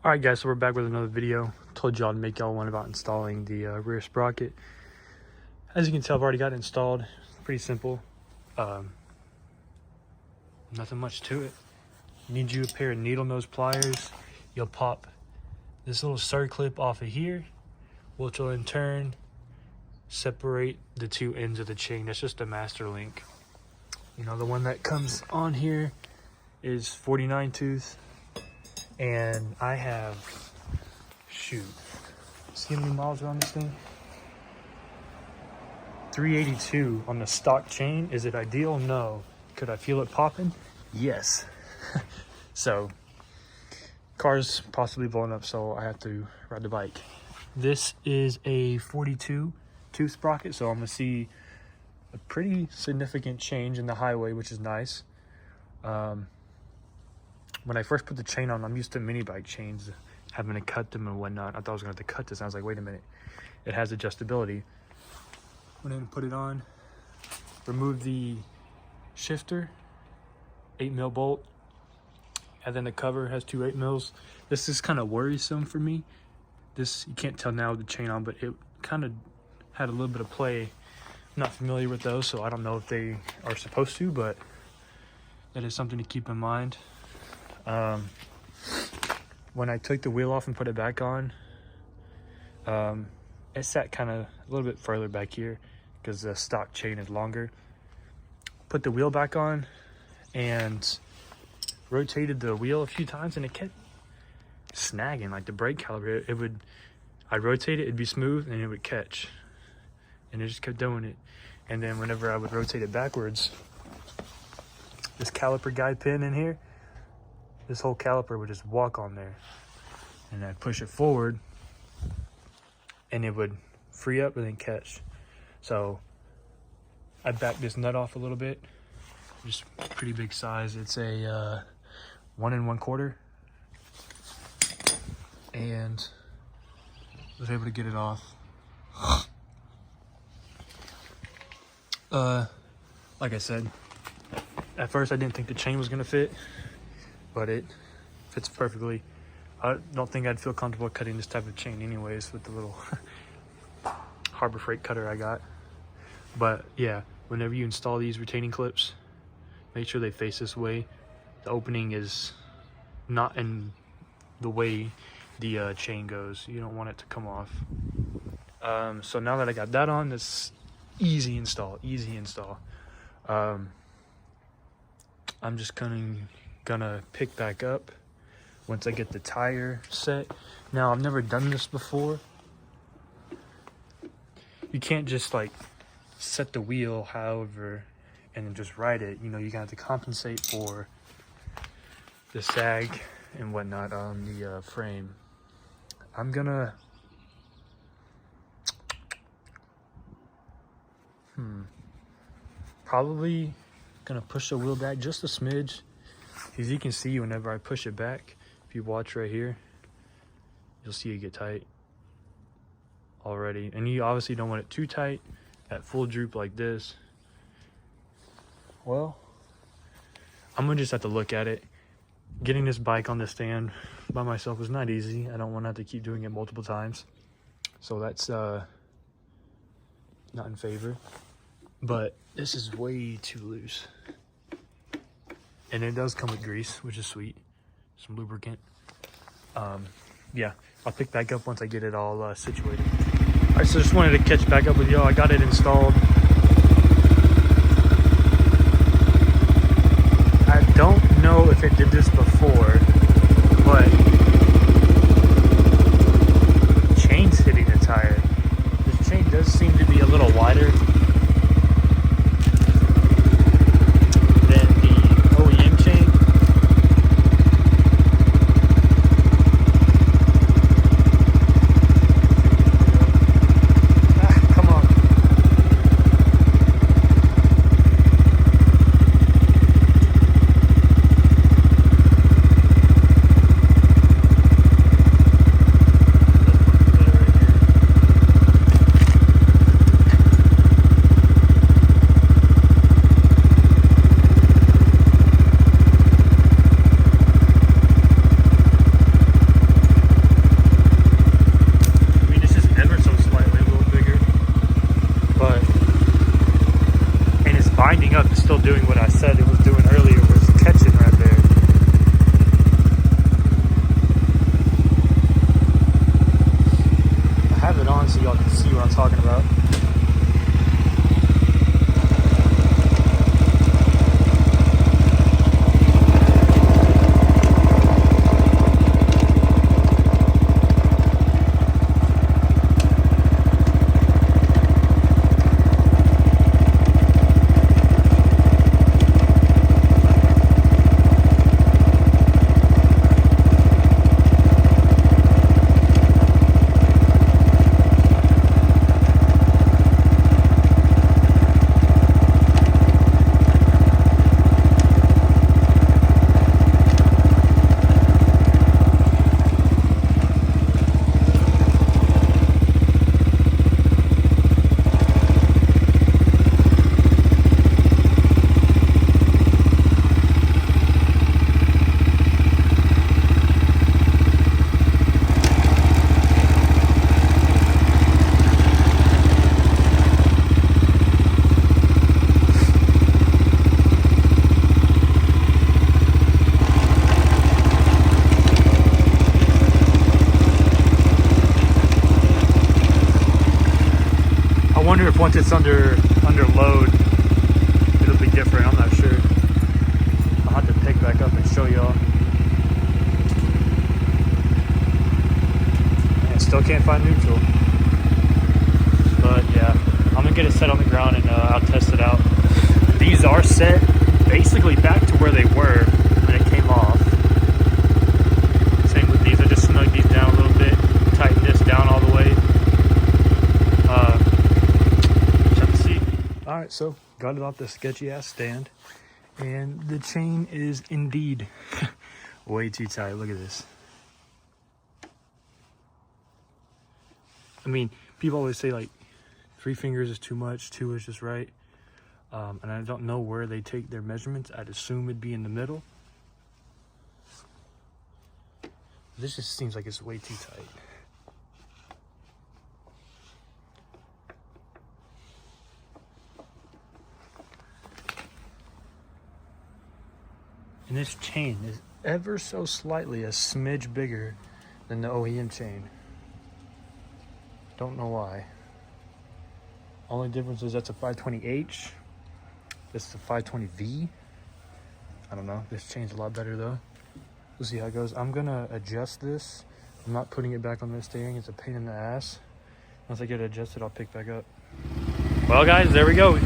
Alright guys, so we're back with another video. Told y'all to make y'all one about installing the rear sprocket. As you can tell, I've already got it installed. It's pretty simple. Nothing much to it. Need you a pair of needle nose pliers. You'll pop this little circlip off of here, which will in turn separate the two ends of the chain. That's just a master link. You know, the one that comes on here is 49 tooth. And I have, shoot, see how many miles are on this thing? 382 on the stock chain. Is it ideal? No. Could I feel it popping? Yes. So, car's possibly blowing up, so I have to ride the bike. This is a 42 tooth sprocket, so I'm gonna see a pretty significant change in the highway, which is nice. When I first put the chain on, I'm used to mini bike chains, having to cut them and whatnot. I thought I was gonna have to cut this. I was like, wait a minute, it has adjustability. Went in and put it on, remove the shifter, 8mm bolt, and then the cover has two 8mm. This is kind of worrisome for me. This, you can't tell now with the chain on, but it kind of had a little bit of play. I'm not familiar with those, so I don't know if they are supposed to, but that is something to keep in mind. When I took the wheel off and put it back on, it sat kind of a little bit further back here because the stock chain is longer. Put the wheel back on and rotated the wheel a few times, and it kept snagging, like the brake caliper. I'd rotate it, it'd be smooth, and it would catch, and it just kept doing it. And then whenever I would rotate it backwards, this caliper guide pin in here, this whole caliper would just walk on there, and I'd push it forward and it would free up and then catch. So I backed this nut off a little bit, just pretty big size. It's a 1 1/4, and was able to get it off. Like I said, at first I didn't think the chain was gonna fit, but it fits perfectly. I don't think I'd feel comfortable cutting this type of chain anyways with the little Harbor Freight cutter I got. But yeah, whenever you install these retaining clips, make sure they face this way. The opening is not in the way the chain goes. You don't want it to come off. So now that I got that on, this easy install. I'm just gonna pick back up once I get the tire set. Now, I've never done this before. You can't just like set the wheel however and then just ride it. You know, you're gonna have to compensate for the sag and whatnot on the frame. I'm gonna probably gonna push the wheel back just a smidge. As you can see, whenever I push it back, if you watch right here, you'll see it get tight already. And you obviously don't want it too tight at full droop like this. Well, I'm gonna just have to look at it. Getting this bike on the stand by myself is not easy. I don't want to have to keep doing it multiple times. So that's not in favor. But this is way too loose. And it does come with grease, which is sweet. Some lubricant. Yeah, I'll pick back up once I get it all situated. All right, so just wanted to catch back up with y'all. I got it installed. I don't know if it did this before, but chain's hitting the tire. This chain does seem to be a little wider once it's under load, it'll be different. I'm not sure. I'll have to pick back up and show y'all. And still can't find neutral. But yeah, I'm gonna get it set on the ground and I'll test it out. These are set basically back to where they were when it came off. Same with these. I just snug these down a little bit, tighten this down all the way. Check the seat. All right, so got it off the sketchy ass stand, and the chain is indeed way too tight. Look at this. I mean, people always say like 3 fingers is too much, 2 is just right. And I don't know where they take their measurements. I'd assume it'd be in the middle. This just seems like it's way too tight. And this chain is ever so slightly a smidge bigger than the OEM chain. Don't know why. Only difference is that's a 520H. This is a 520V. I don't know. This chain's a lot better though. We'll see how it goes. I'm gonna adjust this. I'm not putting it back on the steering. It's a pain in the ass. Once I get it adjusted, I'll pick back up. Well guys, there we go.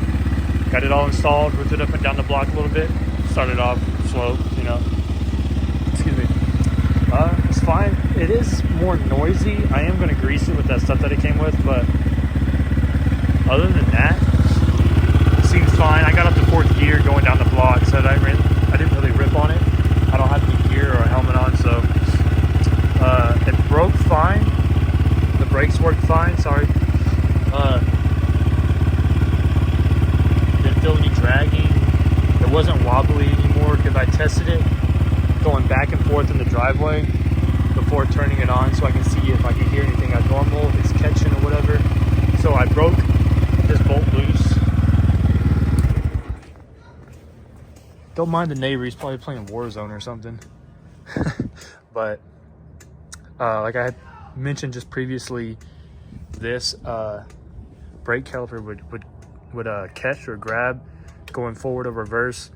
Got it all installed, moved it up and down the block a little bit. Started off slow, you know. Excuse me. It's fine. It is more noisy. I am gonna grease it with that stuff that it came with, but other than that, it seems fine. I got up to 4th gear going down the block, so I didn't really rip on it. I don't have any gear or a helmet on, so it broke fine. The brakes worked fine. Sorry. Didn't feel any dragging. It wasn't wobbly anymore because I tested it going back and forth in the driveway before turning it on, so I can see if I can hear anything abnormal, if it's catching or whatever. So I broke this bolt loose. Don't mind the neighbor, he's probably playing Warzone or something. But like I had mentioned just previously, this brake caliper would catch or grab going forward or reverse.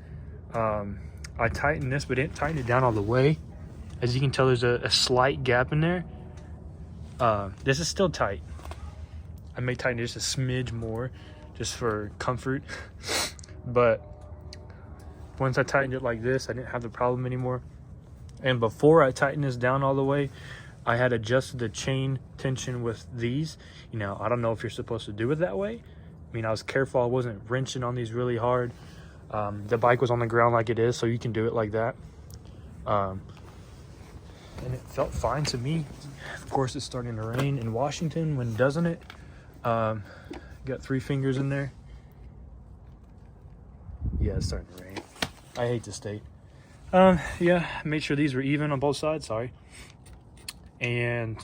I tightened this but didn't tighten it down all the way. As you can tell, there's a slight gap in there. This is still tight. I may tighten it just a smidge more just for comfort. But once I tightened it like this, I didn't have the problem anymore. And before I tightened this down all the way, I had adjusted the chain tension with these. You know, I don't know if you're supposed to do it that way. I mean, I was careful. I wasn't wrenching on these really hard. The bike was on the ground like it is, so you can do it like that. And it felt fine to me. Of course, it's starting to rain in Washington. When doesn't it? Got 3 fingers in there. Yeah, it's starting to rain. I hate this state. Yeah, made sure these were even on both sides. Sorry. And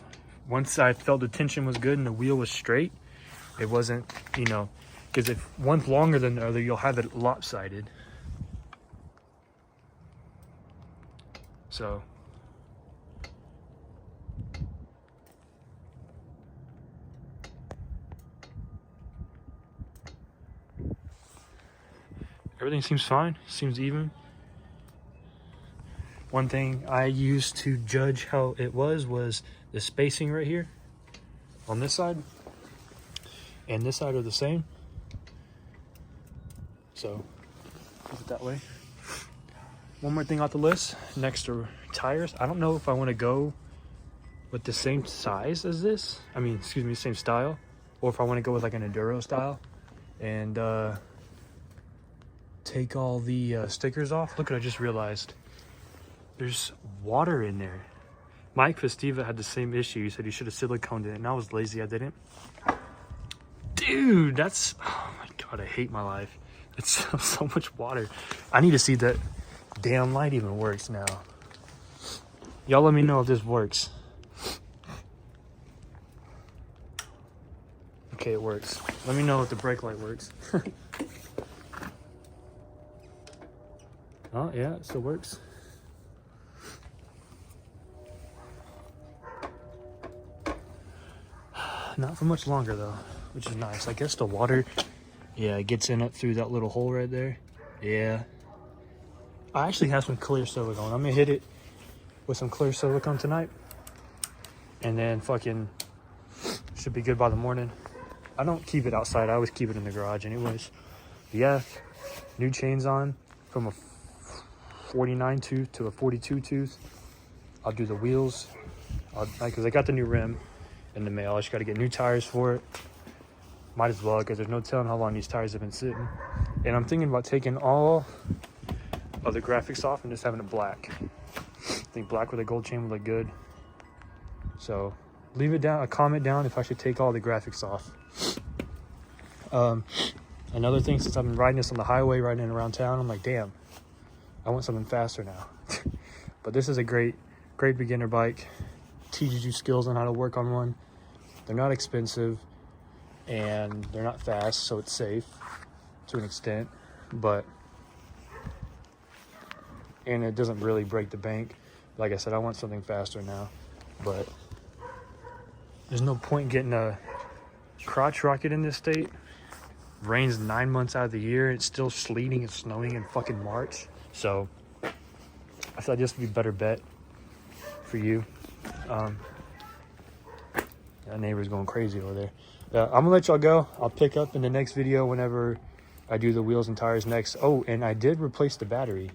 once I felt the tension was good and the wheel was straight, it wasn't, you know, because if one's longer than the other, you'll have it lopsided. So everything seems fine, seems even. One thing I used to judge how it was the spacing right here on this side and this side are the same. So keep it that way. One more thing off the list, next to tires. I don't know if I want to go with the same size as this. I mean, excuse me, same style. Or if I want to go with like an Enduro style and take all the stickers off. Look what I just realized. There's water in there. Mike Festiva had the same issue. He said he should have siliconed it, and I was lazy, I didn't. Dude, that's, oh my God, I hate my life. It's so much water. I need to see that damn light even works now. Y'all let me know if this works. Okay, it works. Let me know if the brake light works. Oh, yeah, it still works. Not for much longer though. which is nice. I guess the water, yeah, it gets in up through that little hole right there. Yeah. I actually have some clear silicone. I'm gonna hit it with some clear silicone tonight. And then fucking should be good by the morning. I don't keep it outside. I always keep it in the garage anyways. But yeah, new chains on from a 49 tooth to a 42 tooth. I'll do the wheels. Because I got the new rim in the mail. I just got to get new tires for it. Might as well, because there's no telling how long these tires have been sitting. And I'm thinking about taking all of the graphics off and just having it black. I think black with a gold chain would look good. So leave it down, a comment down if I should take all the graphics off. Another thing, since I've been riding this on the highway, riding it around town, I'm like, damn, I want something faster now. But this is a great beginner bike. Teaches you skills on how to work on one. They're not expensive and they're not fast, so it's safe to an extent, and it doesn't really break the bank. Like I said, I want something faster now, but there's no point getting a crotch rocket in this state. Rains 9 months out of the year. It's still sleeting and snowing in fucking March. So I thought this would be a better bet for you. That neighbor's going crazy over there. I'm gonna let y'all go. I'll pick up in the next video whenever I do the wheels and tires next. Oh, and I did replace the battery.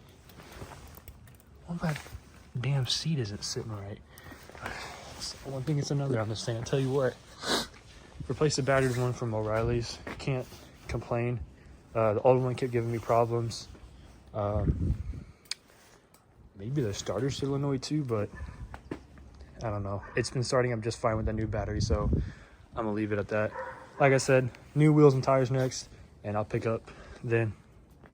Well, that damn seat isn't sitting right. One thing it's another on this thing. I'll tell you what. Replaced the battered one from O'Reilly's. Can't complain. The old one kept giving me problems. Maybe the starter's still annoyed too, but I don't know. It's been starting up just fine with the new battery, so I'm gonna leave it at that. Like I said, new wheels and tires next, and I'll pick up then.